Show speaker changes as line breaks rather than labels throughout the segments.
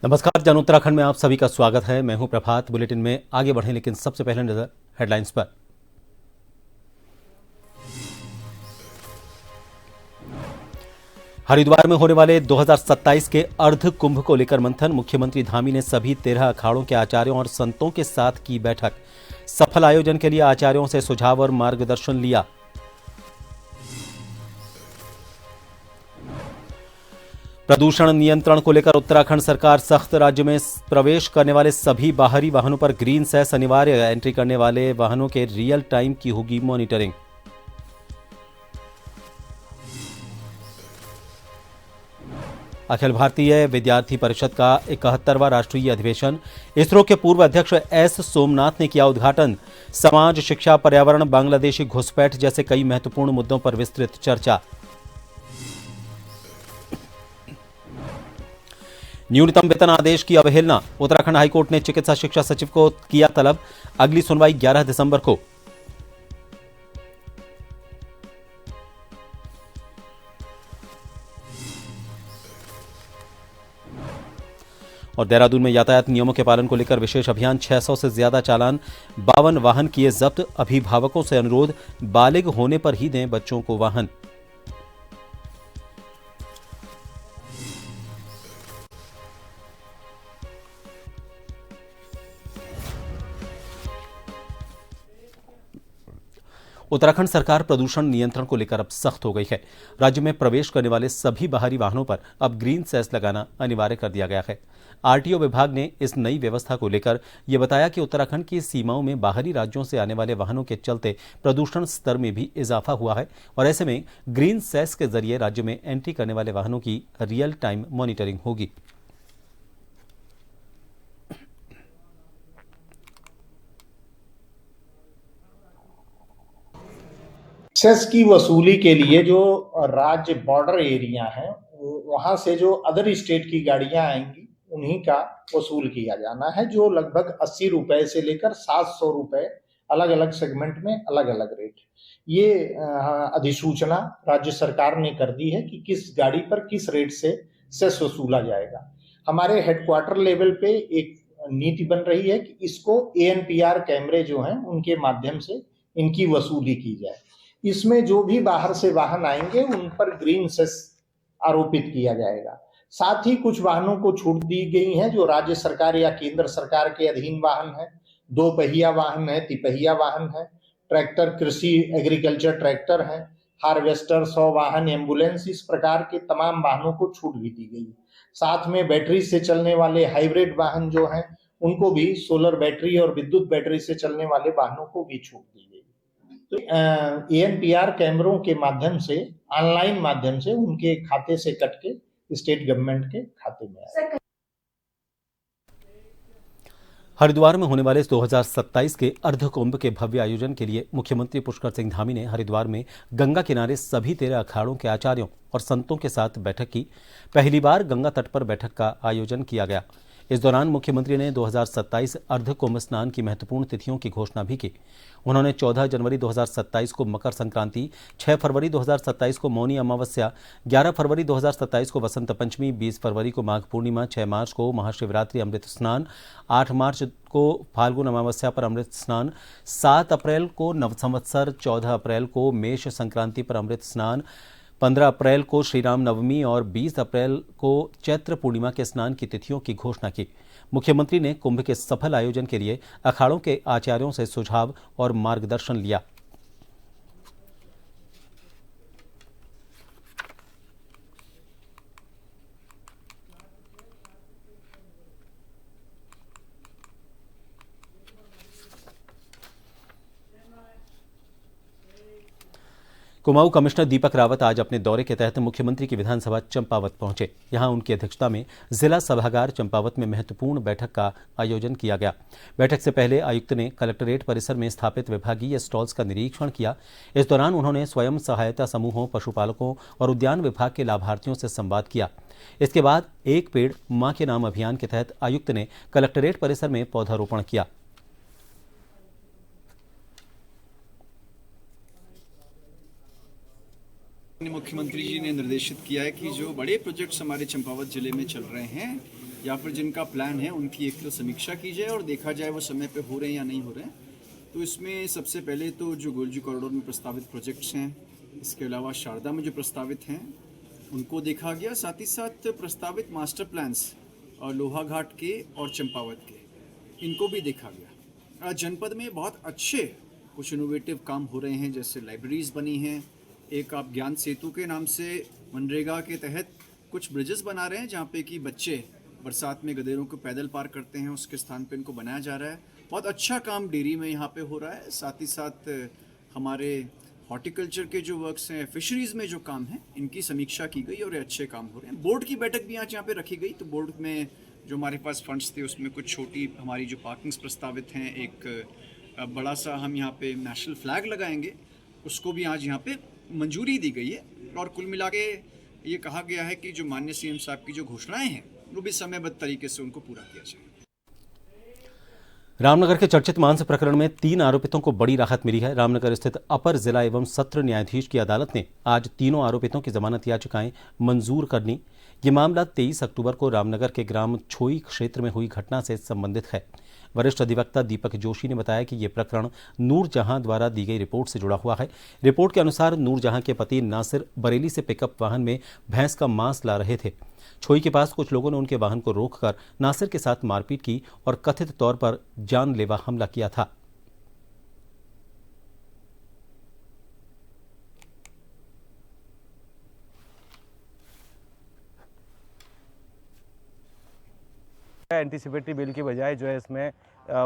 नमस्कार। जन उत्तराखंड में आप सभी का स्वागत है। मैं हूं प्रभात। बुलेटिन में आगे बढ़ें, लेकिन सबसे पहले नजर हेडलाइंस पर। हरिद्वार में होने वाले 2027 के अर्ध कुंभ को लेकर मंथन। मुख्यमंत्री धामी ने सभी 13 अखाड़ों के आचार्यों और संतों के साथ की बैठक। सफल आयोजन के लिए आचार्यों से सुझाव और मार्गदर्शन लिया। प्रदूषण नियंत्रण को लेकर उत्तराखंड सरकार सख्त। राज्य में प्रवेश करने वाले सभी बाहरी वाहनों पर ग्रीन सेस अनिवार्य। एंट्री करने वाले वाहनों के रियल टाइम की होगी मॉनिटरिंग। अखिल भारतीय विद्यार्थी परिषद का 71वां राष्ट्रीय अधिवेशन। इसरो के पूर्व अध्यक्ष एस सोमनाथ ने किया उद्घाटन। समाज, शिक्षा, पर्यावरण, बांग्लादेशी घुसपैठ जैसे कई महत्वपूर्ण मुद्दों पर विस्तृत चर्चा। न्यूनतम वेतन आदेश की अवहेलना। उत्तराखंड हाईकोर्ट ने चिकित्सा शिक्षा सचिव को किया तलब। अगली सुनवाई 11 दिसंबर को। और देहरादून में यातायात नियमों के पालन को लेकर विशेष अभियान। 600 से ज्यादा चालान, 52 वाहन किए जब्त। अभिभावकों से अनुरोध, बालिग होने पर ही दें बच्चों को वाहन। उत्तराखंड सरकार प्रदूषण नियंत्रण को लेकर अब सख्त हो गई है। राज्य में प्रवेश करने वाले सभी बाहरी वाहनों पर अब ग्रीन सेस लगाना अनिवार्य कर दिया गया है। आरटीओ विभाग ने इस नई व्यवस्था को लेकर यह बताया कि उत्तराखंड की सीमाओं में बाहरी राज्यों से आने वाले वाहनों के चलते प्रदूषण स्तर में भी इजाफा हुआ है और ऐसे में ग्रीन सेस के जरिए राज्य में एंट्री करने वाले वाहनों की रियल टाइम मॉनिटरिंग होगी।
सेस की वसूली के लिए जो राज्य बॉर्डर एरिया है वहां से जो अदर स्टेट की गाड़ियां आएंगी उन्हीं का वसूल किया जाना है, जो लगभग 80 रुपए से लेकर 700 रुपए अलग अलग सेगमेंट में अलग अलग रेट। ये अधिसूचना राज्य सरकार ने कर दी है कि किस गाड़ी पर किस रेट से सेस वसूला जाएगा। हमारे हेडक्वार्टर लेवल पे एक नीति बन रही है कि इसको एएनपीआर कैमरे जो हैं उनके माध्यम से इनकी वसूली की जाए। इसमें जो भी बाहर से वाहन आएंगे उन पर ग्रीन सेस आरोपित किया जाएगा। साथ ही कुछ वाहनों को छूट दी गई है जो राज्य सरकार या केंद्र सरकार के अधीन वाहन है। 2 पहिया वाहन है, तिपहिया वाहन है, ट्रैक्टर, कृषि एग्रीकल्चर ट्रैक्टर है, हार्वेस्टर, 100 वाहन, एम्बुलेंस, इस प्रकार के तमाम वाहनों को छूट भी दी गई। साथ में बैटरी से चलने वाले हाइब्रिड वाहन जो हैं उनको भी, सोलर बैटरी और विद्युत बैटरी से चलने वाले वाहनों को भी छूट दी गई। तो एएनपीआर कैमरों के माध्यम से, ऑनलाइन माध्यम से उनके खाते से कट के स्टेट गवर्नमेंट के खाते में आए।
हरिद्वार में होने वाले इस 2027 के अर्ध कुंभ के भव्य आयोजन के लिए मुख्यमंत्री पुष्कर सिंह धामी ने हरिद्वार में गंगा किनारे सभी 13 अखाड़ों के आचार्यों और संतों के साथ बैठक की। पहली बार गंगा तट पर बैठक का आयोजन किया गया। इस दौरान मुख्यमंत्री ने 2027 अर्ध कुंभ स्नान की महत्वपूर्ण तिथियों की घोषणा भी की। उन्होंने 14 जनवरी 2027 को मकर संक्रांति, 6 फरवरी 2027 को मौनी अमावस्या, 11 फरवरी 2027 को वसंत पंचमी, 20 फरवरी को माघ पूर्णिमा, 6 मार्च को महाशिवरात्रि अमृत स्नान, 8 मार्च को फाल्गुन अमावस्या पर अमृत स्नान, 7 अप्रैल को नवसंवत्सर, 14 अप्रैल को मेष संक्रांति पर अमृत स्नान, 15 अप्रैल को श्रीराम नवमी और 20 अप्रैल को चैत्र पूर्णिमा के स्नान की तिथियों की घोषणा की। मुख्यमंत्री ने कुंभ के सफल आयोजन के लिए अखाड़ों के आचार्यों से सुझाव और मार्गदर्शन लिया। कुमाऊं कमिश्नर दीपक रावत आज अपने दौरे के तहत मुख्यमंत्री की विधानसभा चंपावत पहुंचे। यहां उनकी अध्यक्षता में जिला सभागार चंपावत में महत्वपूर्ण बैठक का आयोजन किया गया। बैठक से पहले आयुक्त ने कलेक्ट्रेट परिसर में स्थापित विभागीय स्टॉल्स का निरीक्षण किया। इस दौरान उन्होंने स्वयं सहायता समूहों, पशुपालकों और उद्यान विभाग के लाभार्थियों से संवाद किया। इसके बाद एक पेड़ मां के नाम अभियान के तहत आयुक्त ने कलेक्ट्रेट परिसर में पौधारोपण किया।
मुख्यमंत्री जी ने निर्देशित किया है कि जो बड़े प्रोजेक्ट्स हमारे चंपावत जिले में चल रहे हैं या फिर जिनका प्लान है उनकी एक तो समीक्षा की जाए और देखा जाए वो समय पे हो रहे हैं या नहीं हो रहे हैं। तो इसमें सबसे पहले तो जो गोल्जी कॉरिडोर में प्रस्तावित प्रोजेक्ट्स हैं, इसके अलावा शारदा में जो प्रस्तावित हैं उनको देखा गया, साथ ही साथ प्रस्तावित मास्टर प्लान्स और लोहा घाट के और चंपावत के, इनको भी देखा गया। जनपद में बहुत अच्छे कुछ इनोवेटिव काम हो रहे हैं, जैसे लाइब्रेरीज बनी हैं, एक आप ज्ञान सेतु के नाम से मनरेगा के तहत कुछ ब्रिजेस बना रहे हैं जहाँ पे कि बच्चे बरसात में गधेरों को पैदल पार करते हैं, उसके स्थान पे इनको बनाया जा रहा है। बहुत अच्छा काम डेयरी में यहाँ पे हो रहा है। साथ ही साथ हमारे हॉर्टिकल्चर के जो वर्क्स हैं, फिशरीज़ में जो काम है, इनकी समीक्षा की गई और ये अच्छे काम हो रहे हैं। बोर्ड की बैठक भी आज यहाँ पे रखी गई, तो बोर्ड में जो हमारे पास फंड्स थे उसमें कुछ छोटी हमारी जो पार्किंग्स प्रस्तावित हैं, एक बड़ा सा हम यहाँ पे नेशनल फ्लैग लगाएंगे, उसको भी आज यहाँ पे मंजूरी दी गई है। और कुल मिला के ये कहा गया है कि जो माननीय सीएम साहब की जो घोषणाएं हैं वो भी समयबद्ध तरीके से उनको पूरा किया जाए।
रामनगर के चर्चित मांस प्रकरण में 3 आरोपितों को बड़ी राहत मिली है। रामनगर स्थित अपर जिला एवं सत्र न्यायाधीश की अदालत ने आज तीनों आरोपितों की जमानत याचिकाएं मंजूर कर ली। ये मामला 23 अक्टूबर को रामनगर के ग्राम छोई क्षेत्र में हुई घटना से संबंधित है। वरिष्ठ अधिवक्ता दीपक जोशी ने बताया कि यह प्रकरण नूरजहां द्वारा दी गई रिपोर्ट से जुड़ा हुआ है। रिपोर्ट के अनुसार नूरजहां के पति नासिर बरेली से पिकअप वाहन में भैंस का मांस ला रहे थे। छोई के पास कुछ लोगों ने उनके वाहन को रोककर नासिर के साथ मारपीट की और कथित तौर पर जानलेवा हमला किया था।
एंटीसिपेटरी बेल की बजाय जो है इसमें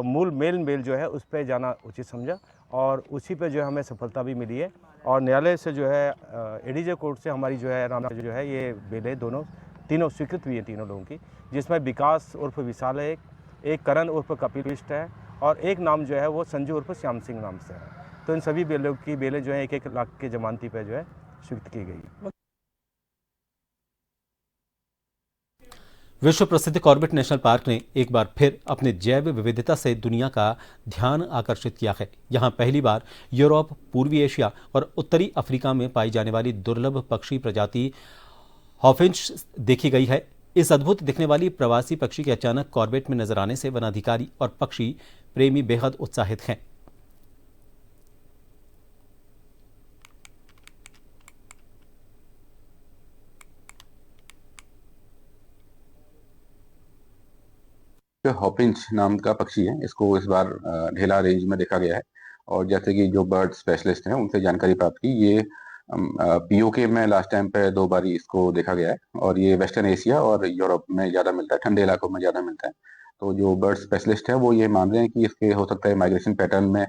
मूल मेन बेल जो है उस पर जाना उचित समझा और उसी पे जो है हमें सफलता भी मिली है। और न्यायालय से जो है एडीजे कोर्ट से हमारी जो है रामनगर जो है ये बेलें तीनों स्वीकृत हुई हैं तीनों लोगों की, जिसमें विकास उर्फ विशाल है, एक करण उर्फ कपिलिस्ट है और एक नाम जो है वो संजू उर्फ श्याम सिंह नाम से है। तो इन सभी बेलों की बेलें जो है 1-1 लाख के जमानती पे जो है स्वीकृत की गई।
विश्व प्रसिद्ध कॉर्बेट नेशनल पार्क ने एक बार फिर अपने जैव विविधता से दुनिया का ध्यान आकर्षित किया है। यहां पहली बार यूरोप, पूर्वी एशिया और उत्तरी अफ्रीका में पाई जाने वाली दुर्लभ पक्षी प्रजाति हॉफिंच देखी गई है। इस अद्भुत दिखने वाली प्रवासी पक्षी के अचानक कॉर्बेट में नजर आने से वनाधिकारी और पक्षी प्रेमी बेहद उत्साहित हैं।
हॉपिंच नाम का पक्षी है, इसको इस बार ढेला रेंज में देखा गया है। और जैसे कि जो बर्ड स्पेशलिस्ट हैं उनसे जानकारी प्राप्त की, ये पीओके में लास्ट टाइम पे 2 बार इसको देखा गया है और ये वेस्टर्न एशिया और यूरोप में ज़्यादा मिलता है, ठंडे इलाकों में ज़्यादा मिलता है। तो जो बर्ड स्पेशलिस्ट है वो ये मान रहे हैं कि इसके हो सकता है माइग्रेशन पैटर्न में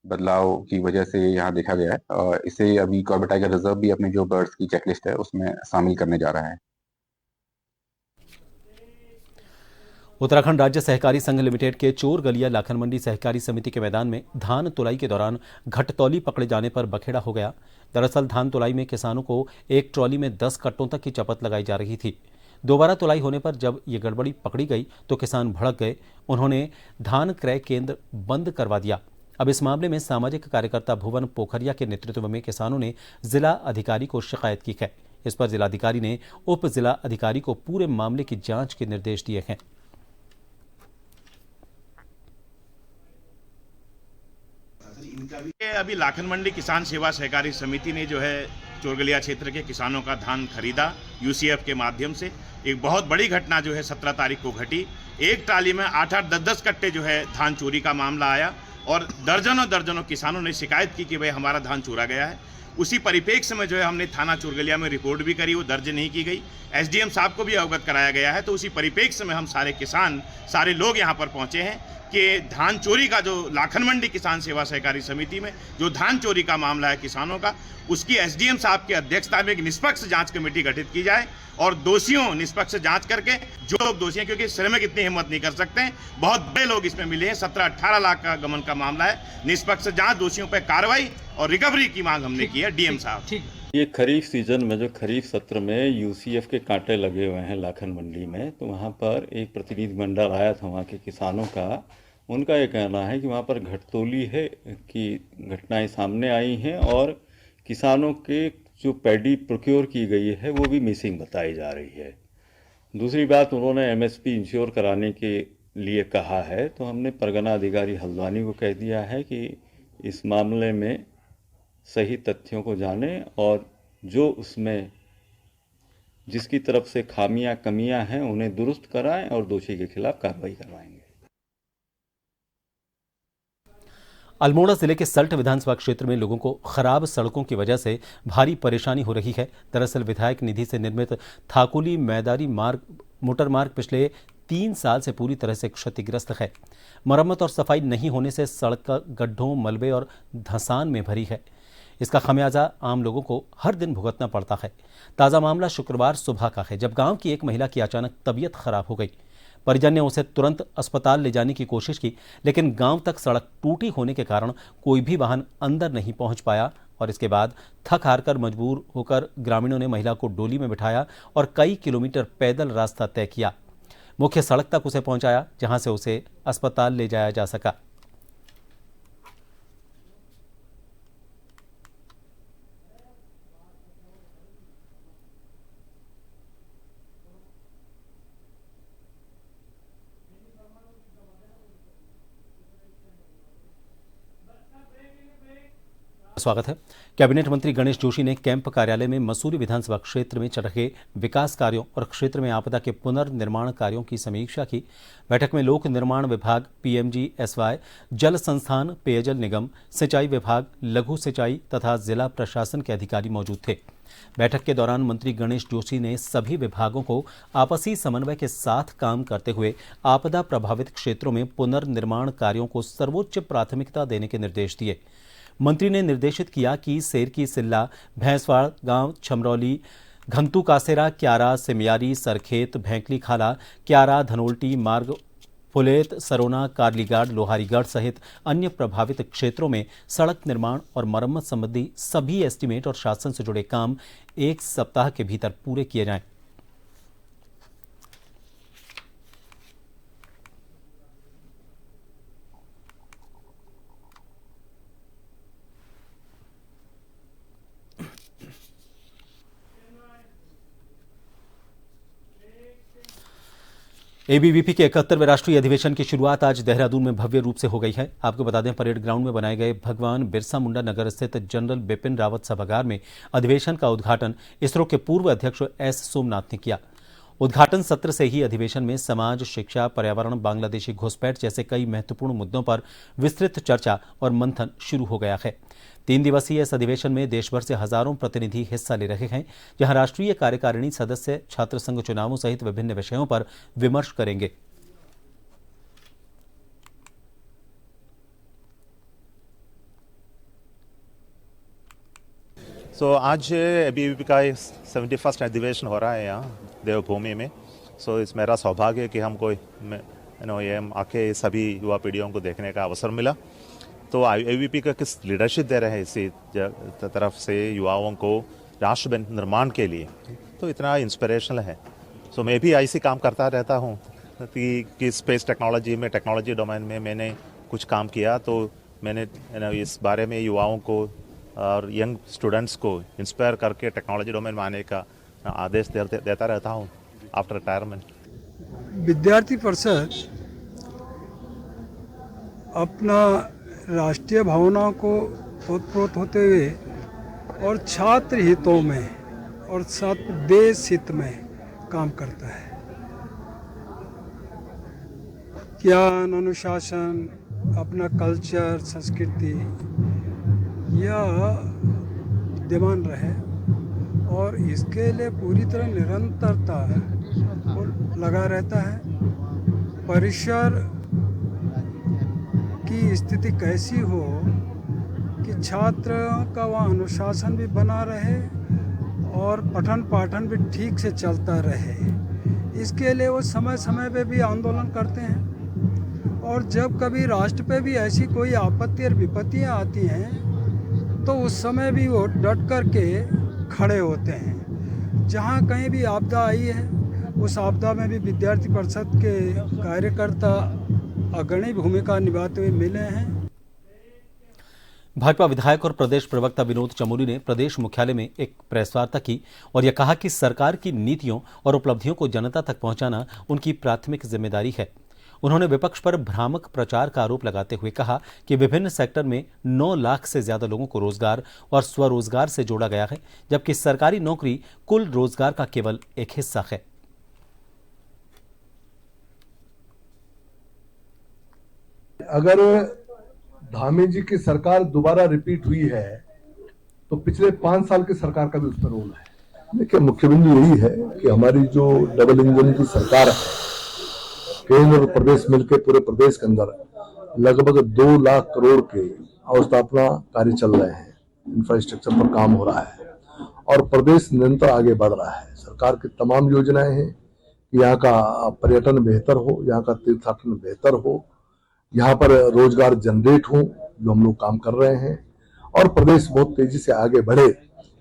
बदलाव की वजह से यहाँ देखा गया है और इसे अभी कॉर्बेट टाइगर रिजर्व भी अपनी जो बर्ड्स की चेकलिस्ट है उसमें शामिल करने जा रहा है।
उत्तराखंड राज्य सहकारी संघ लिमिटेड के चोरगलिया लाखन मंडी सहकारी समिति के मैदान में धान तुलाई के दौरान घटतौली पकड़े जाने पर बखेड़ा हो गया। दरअसल धान तुलाई में किसानों को एक ट्रॉली में 10 कट्टों तक की चपत लगाई जा रही थी। दोबारा तुलाई होने पर जब ये गड़बड़ी पकड़ी गई तो किसान भड़क गए। उन्होंने धान क्रय केंद्र बंद करवा दिया। अब इस मामले में सामाजिक कार्यकर्ता भुवन पोखरिया के नेतृत्व में किसानों ने जिला अधिकारी को शिकायत की है। इस पर जिलाधिकारी ने उप जिला अधिकारी को पूरे मामले की जांच के निर्देश दिए हैं।
अभी लाखन मंडी किसान सेवा सहकारी समिति ने जो है चोरगलिया क्षेत्र के किसानों का धान खरीदा यूसीएफ के माध्यम से। एक बहुत बड़ी घटना जो है 17 तारीख को घटी। एक ट्राली में 8-8, 10-10 कट्टे जो है धान चोरी का मामला आया और दर्जनों किसानों ने शिकायत की कि भाई हमारा धान चोरा गया है। उसी परिप्रेक्ष्य में जो है हमने थाना चोरगलिया में रिपोर्ट भी करी, वो दर्ज नहीं की गई। एसडीएम साहब को भी अवगत कराया गया है। तो उसी परिप्रेक्ष्य में हम सारे किसान, सारे लोग यहाँ पर पहुँचे हैं कि धान चोरी का जो लाखन मंडी किसान सेवा सहकारी समिति में जो धान चोरी का मामला है किसानों का, उसकी एसडीएम साहब की अध्यक्षता में एक निष्पक्ष जांच कमेटी गठित की जाए और दोषियों निष्पक्ष जांच करके जो लोग दोषी हैं, क्योंकि श्रमिक इतनी हिम्मत नहीं कर सकते हैं, बहुत बड़े लोग इसमें मिले हैं। 17-18 लाख का गमन का मामला है। निष्पक्ष जांच, दोषियों पर कार्रवाई और रिकवरी की मांग हमने की है डीएम साहब।
ये खरीफ सीजन में जो खरीफ सत्र में यूसीएफ के कांटे लगे हुए हैं लाखन मंडी में, तो वहाँ पर एक प्रतिनिधिमंडल आया था वहाँ के किसानों का। उनका ये कहना है कि वहाँ पर घटतौली है कि घटनाएं सामने आई हैं और किसानों के जो पैडी प्रोक्योर की गई है वो भी मिसिंग बताई जा रही है। दूसरी बात, उन्होंने एमएसपी इंश्योर कराने के लिए कहा है, तो हमने परगना अधिकारी हल्द्वानी को कह दिया है कि इस मामले में सही तथ्यों को जाने और जो उसमें जिसकी तरफ से खामियां कमियां हैं उन्हें दुरुस्त कराएं और दोषी के खिलाफ कार्रवाई करवाएंगे।
अल्मोड़ा जिले के सल्ट विधानसभा क्षेत्र में लोगों को खराब सड़कों की वजह से भारी परेशानी हो रही है। दरअसल विधायक निधि से निर्मित थाकुली मैदारी मोटर मार्ग पिछले 3 साल से पूरी तरह से क्षतिग्रस्त है। मरम्मत और सफाई नहीं होने से सड़क गड्ढों, मलबे और धंसान में भरी है। इसका खमियाजा आम लोगों को हर दिन भुगतना पड़ता है। ताज़ा मामला शुक्रवार सुबह का है, जब गांव की एक महिला की अचानक तबीयत खराब हो गई। परिजन ने उसे तुरंत अस्पताल ले जाने की कोशिश की, लेकिन गांव तक सड़क टूटी होने के कारण कोई भी वाहन अंदर नहीं पहुंच पाया और इसके बाद थक हार कर मजबूर होकर ग्रामीणों ने महिला को डोली में बिठाया और कई किलोमीटर पैदल रास्ता तय किया। मुख्य सड़क तक उसे पहुंचाया, जहां से उसे अस्पताल ले जाया जा सका। स्वागत है। कैबिनेट मंत्री गणेश जोशी ने कैंप कार्यालय में मसूरी विधानसभा क्षेत्र में चल रहे विकास कार्यों और क्षेत्र में आपदा के पुनर्निर्माण कार्यों की समीक्षा की। बैठक में लोक निर्माण विभाग, PMGSY, जल संस्थान, पेयजल निगम, सिंचाई विभाग, लघु सिंचाई तथा जिला प्रशासन के अधिकारी मौजूद थे। बैठक के दौरान मंत्री गणेश जोशी ने सभी विभागों को आपसी समन्वय के साथ काम करते हुए आपदा प्रभावित क्षेत्रों में पुनर्निर्माण कार्यों को सर्वोच्च प्राथमिकता देने के निर्देश दिए। मंत्री ने निर्देशित किया कि सेरकी सिल्ला, भैंसवाड़ गांव, छमरौली, घंतू कासेरा, क्यारा, सिमयारी, सरखेत, भैंकली खाला, क्यारा, धनोल्टी मार्ग, फुलेत, सरोना, कार्लीगाड़, लोहारीगढ़ सहित अन्य प्रभावित क्षेत्रों में सड़क निर्माण और मरम्मत संबंधी सभी एस्टीमेट और शासन से जुड़े काम 1 सप्ताह के भीतर पूरे किए जाएं। ABVP के 71वें राष्ट्रीय अधिवेशन की शुरुआत आज देहरादून में भव्य रूप से हो गई है। आपको बता दें, परेड ग्राउंड में बनाए गए भगवान बिरसा मुंडा नगर स्थित जनरल बिपिन रावत सभागार में अधिवेशन का उद्घाटन इसरो के पूर्व अध्यक्ष S सोमनाथ ने किया। उद्घाटन सत्र से ही अधिवेशन में समाज, शिक्षा, पर्यावरण, बांग्लादेशी घुसपैठ जैसे कई महत्वपूर्ण मुद्दों पर विस्तृत चर्चा और मंथन शुरू हो गया है। 3 दिवसीय इस अधिवेशन में देश भर से हजारों प्रतिनिधि हिस्सा ले रहे हैं, जहां राष्ट्रीय कार्यकारिणी सदस्य छात्र संघ चुनावों सहित विभिन्न विषयों पर विमर्श करेंगे।
आज ABVP का 71वां अधिवेशन हो रहा है यहाँ देवभूमि में। इस मेरा सौभाग्य है कि हमको ये आके सभी युवा पीढ़ियों को देखने का अवसर मिला। तो ABVP का किस लीडरशिप दे रहे हैं इसी तरफ से युवाओं को राष्ट्र निर्माण के लिए, तो इतना इंस्पिरेशनल है। मैं भी ऐसे काम करता रहता हूँ कि स्पेस टेक्नोलॉजी में, टेक्नोलॉजी डोमेन में मैंने कुछ काम किया, तो मैंने इस बारे में युवाओं को और यंग स्टूडेंट्स को इंस्पायर करके टेक्नोलॉजी डोमेन में आने का आदेश देता रहता हूँ आफ्टर रिटायरमेंट।
विद्यार्थी परिषद अपना राष्ट्रीय भावना को ओतप्रोत होते हुए और छात्र हितों में और साथ देश हित में काम करता है। ज्ञान, अनुशासन, अपना कल्चर, संस्कृति यह विद्यमान रहे और इसके लिए पूरी तरह निरंतरता लगा रहता है। परिसर की स्थिति कैसी हो कि छात्र का वह अनुशासन भी बना रहे और पठन पाठन भी ठीक से चलता रहे, इसके लिए वो समय समय पे भी आंदोलन करते हैं। और जब कभी राष्ट्र पे भी ऐसी कोई आपत्ति और विपत्तियाँ आती हैं तो उस समय भी वो डट कर के खड़े होते हैं। जहाँ कहीं भी आपदा आई है उस आपदा में भी विद्यार्थी परिषद के कार्यकर्ता अग्रणी भूमिका निभाते हुए मिले हैं।
भाजपा विधायक और प्रदेश प्रवक्ता विनोद चमोली ने प्रदेश मुख्यालय में एक प्रेस वार्ता की और यह कहा कि सरकार की नीतियों और उपलब्धियों को जनता तक पहुंचाना उनकी प्राथमिक जिम्मेदारी है। उन्होंने विपक्ष पर भ्रामक प्रचार का आरोप लगाते हुए कहा कि विभिन्न सेक्टर में 9 लाख से ज्यादा लोगों को रोजगार और स्वरोजगार से जोड़ा गया है, जबकि सरकारी नौकरी कुल रोजगार का केवल एक हिस्सा है।
अगर धामी जी की सरकार दोबारा रिपीट हुई है तो पिछले 5 साल की सरकार का भी उसमें रोल है। देखिए, मुख्य बिंदु यही है कि हमारी जो डबल इंजन की सरकार है, केंद्र और प्रदेश मिलकर पूरे प्रदेश के अंदर लगभग 2 लाख करोड़ के अवस्थापना कार्य चल रहे हैं, इंफ्रास्ट्रक्चर पर काम हो रहा है और प्रदेश निरंतर आगे बढ़ रहा है। सरकार की तमाम योजनाएं हैं कि यहाँ का पर्यटन बेहतर हो, यहाँ का तीर्थाटन बेहतर हो, यहाँ पर रोजगार जनरेट हो, जो हम लोग काम कर रहे हैं और प्रदेश बहुत तेजी से आगे बढ़े,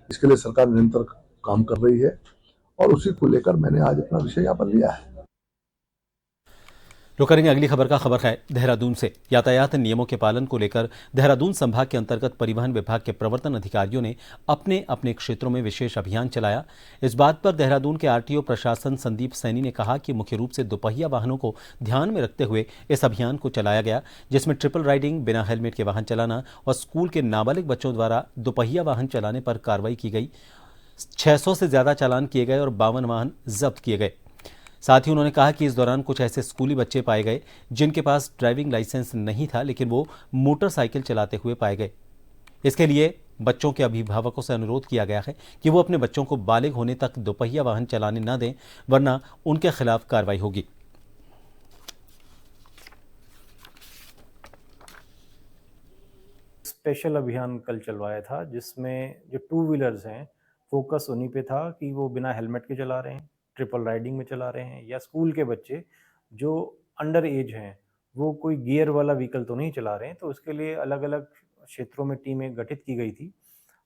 इसके लिए सरकार निरंतर काम कर रही है और उसी को लेकर मैंने आज अपना विषय यहाँ पर लिया है।
रुक करेंगे अगली खबर का। खबर है देहरादून से। यातायात नियमों के पालन को लेकर देहरादून संभाग के अंतर्गत परिवहन विभाग के प्रवर्तन अधिकारियों ने अपने अपने क्षेत्रों में विशेष अभियान चलाया। इस बात पर देहरादून के आरटीओ प्रशासन संदीप सैनी ने कहा कि मुख्य रूप से दोपहिया वाहनों को ध्यान में रखते हुए इस अभियान को चलाया गया, जिसमें ट्रिपल राइडिंग, बिना हेलमेट के वाहन चलाना और स्कूल के नाबालिग बच्चों द्वारा दोपहिया वाहन चलाने पर कार्रवाई की गई। 600 से ज्यादा चालान किए गए और 52 वाहन जब्त किए गए। साथ ही उन्होंने कहा कि इस दौरान कुछ ऐसे स्कूली बच्चे पाए गए जिनके पास ड्राइविंग लाइसेंस नहीं था, लेकिन वो मोटरसाइकिल चलाते हुए पाए गए। इसके लिए बच्चों के अभिभावकों से अनुरोध किया गया है कि वो अपने बच्चों को बालिग होने तक दोपहिया वाहन चलाने न दें, वरना उनके खिलाफ कार्रवाई होगी।
स्पेशल अभियान कल चलवाया था, जिसमें जो 2 व्हीलर्स हैं, फोकस उन्हीं पे था कि वो बिना हेलमेट के चला रहे हैं, ट्रिपल राइडिंग में चला रहे हैं, या स्कूल के बच्चे जो अंडर एज हैं वो कोई गियर वाला व्हीकल तो नहीं चला रहे हैं। तो उसके लिए अलग अलग क्षेत्रों में टीमें गठित की गई थी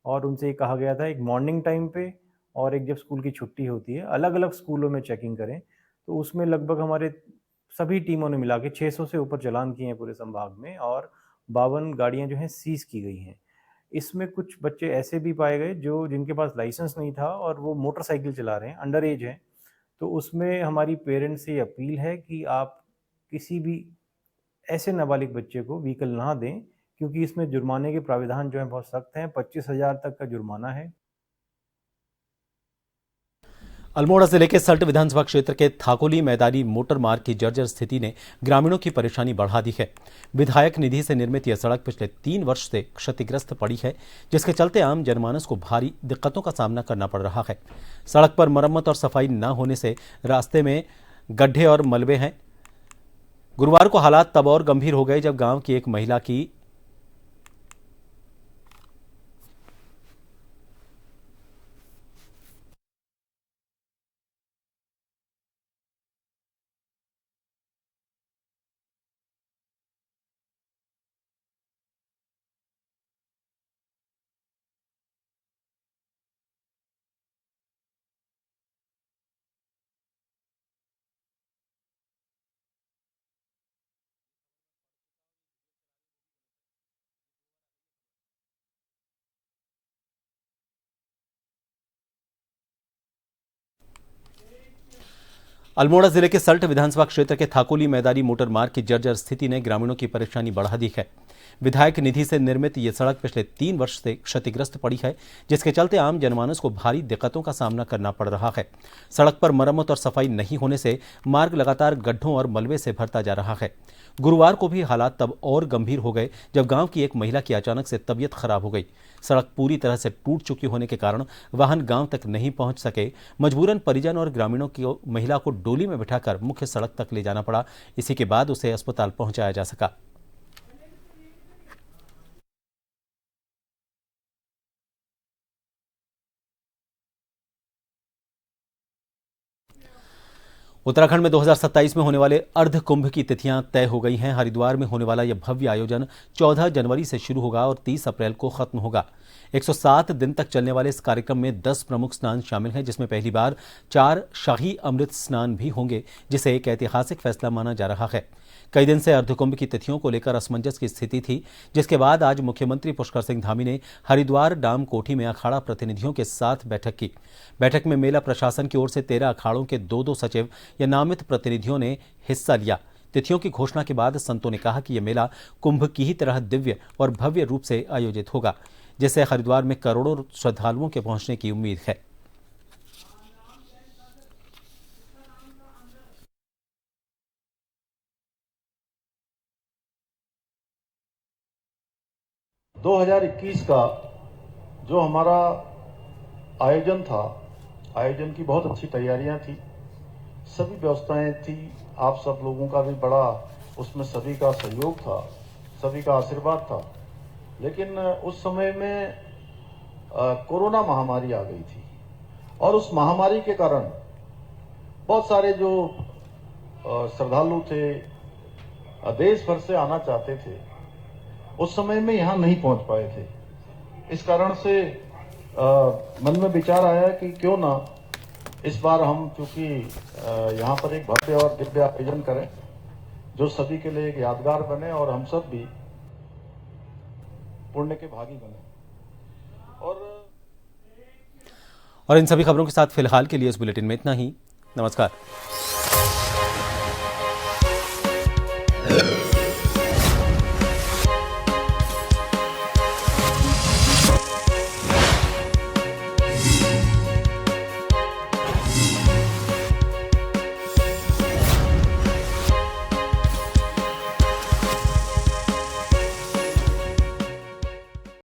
और उनसे कहा गया था एक मॉर्निंग टाइम पे और एक जब स्कूल की छुट्टी होती है, अलग अलग स्कूलों में चेकिंग करें। तो उसमें लगभग हमारे सभी टीमों ने मिला के 600 से ऊपर चालान किए हैं पूरे संभाग में और 52 गाड़ियां जो हैं सीज की गई हैं। इसमें कुछ बच्चे ऐसे भी पाए गए जो जिनके पास लाइसेंस नहीं था और वो मोटरसाइकिल चला रहे हैं, अंडर एज हैं। तो उसमें हमारी पेरेंट्स से अपील है कि आप किसी भी ऐसे नाबालिग बच्चे को व्हीकल ना दें, क्योंकि इसमें जुर्माने के प्राविधान जो हैं बहुत सख्त हैं। 25,000 तक का जुर्माना है।
अल्मोड़ा जिले के सल्ट विधानसभा क्षेत्र के थाकोली मैदानी मोटर मार्ग की जर्जर स्थिति ने ग्रामीणों की परेशानी बढ़ा दी है। विधायक निधि से निर्मित यह सड़क पिछले 3 वर्ष से क्षतिग्रस्त पड़ी है, जिसके चलते आम जनमानस को भारी दिक्कतों का सामना करना पड़ रहा है। सड़क पर मरम्मत और सफाई न होने से रास्ते में गड्ढे और मलबे हैं। गुरुवार को हालात तब और गंभीर हो गए जब गांव की एक महिला की अल्मोड़ा जिले के सल्ट विधानसभा क्षेत्र के थाकोली मैदानी मोटर मार्ग की जर्जर स्थिति ने ग्रामीणों की परेशानी बढ़ा दी है। विधायक निधि से निर्मित यह सड़क पिछले 3 वर्ष से क्षतिग्रस्त पड़ी है, जिसके चलते आम जनमानस को भारी दिक्कतों का सामना करना पड़ रहा है। सड़क पर मरम्मत और सफाई नहीं होने से मार्ग लगातार गड्ढों और मलबे से भरता जा रहा है। गुरुवार को भी हालात तब और गंभीर हो गए जब गांव की एक महिला की अचानक से तबीयत खराब हो गई। सड़क पूरी तरह से टूट चुकी होने के कारण वाहन गांव तक नहीं पहुंच सके। मजबूरन परिजन और ग्रामीणों की महिला को डोली में बिठाकर मुख्य सड़क तक ले जाना पड़ा। इसी के बाद उसे अस्पताल पहुंचाया जा सका। उत्तराखंड में 2027 में होने वाले अर्ध कुंभ की तिथियां तय हो गई हैं। हरिद्वार में होने वाला यह भव्य आयोजन 14 जनवरी से शुरू होगा और 30 अप्रैल को खत्म होगा। 107 दिन तक चलने वाले इस कार्यक्रम में 10 प्रमुख स्नान शामिल हैं, जिसमें पहली बार 4 शाही अमृत स्नान भी होंगे, जिसे एक ऐतिहासिक फैसला माना जा रहा है। कई दिन से अर्धकुंभ की तिथियों को लेकर असमंजस की स्थिति थी, जिसके बाद आज मुख्यमंत्री पुष्कर सिंह धामी ने हरिद्वार डाम कोठी में अखाड़ा प्रतिनिधियों के साथ बैठक की। बैठक में मेला प्रशासन की ओर से 13 अखाड़ों के 2-2 सचिव या नामित प्रतिनिधियों ने हिस्सा लिया। तिथियों की घोषणा के बाद संतों ने कहा कि यह मेला कुंभ की ही तरह दिव्य और भव्य रूप से आयोजित होगा, जिससे हरिद्वार में करोड़ों श्रद्धालुओं के पहुंचने की उम्मीद है।
दो 2021 का जो हमारा आयोजन था, आयोजन की बहुत अच्छी तैयारियां थी, सभी व्यवस्थाएं थी, आप सब लोगों का भी बड़ा उसमें सभी का सहयोग था, सभी का आशीर्वाद था। लेकिन उस समय में कोरोना महामारी आ गई थी और उस महामारी के कारण बहुत सारे जो श्रद्धालु थे, देश भर से आना चाहते थे, उस समय में यहाँ नहीं पहुंच पाए थे। इस कारण से मन में विचार आया कि क्यों ना इस बार हम चूंकि यहाँ पर एक भव्य और दिव्य आयोजन करें जो सभी के लिए एक यादगार बने और हम सब भी पुण्य के भागी बने। और
इन सभी खबरों के साथ फिलहाल के लिए इस बुलेटिन में इतना ही। नमस्कार।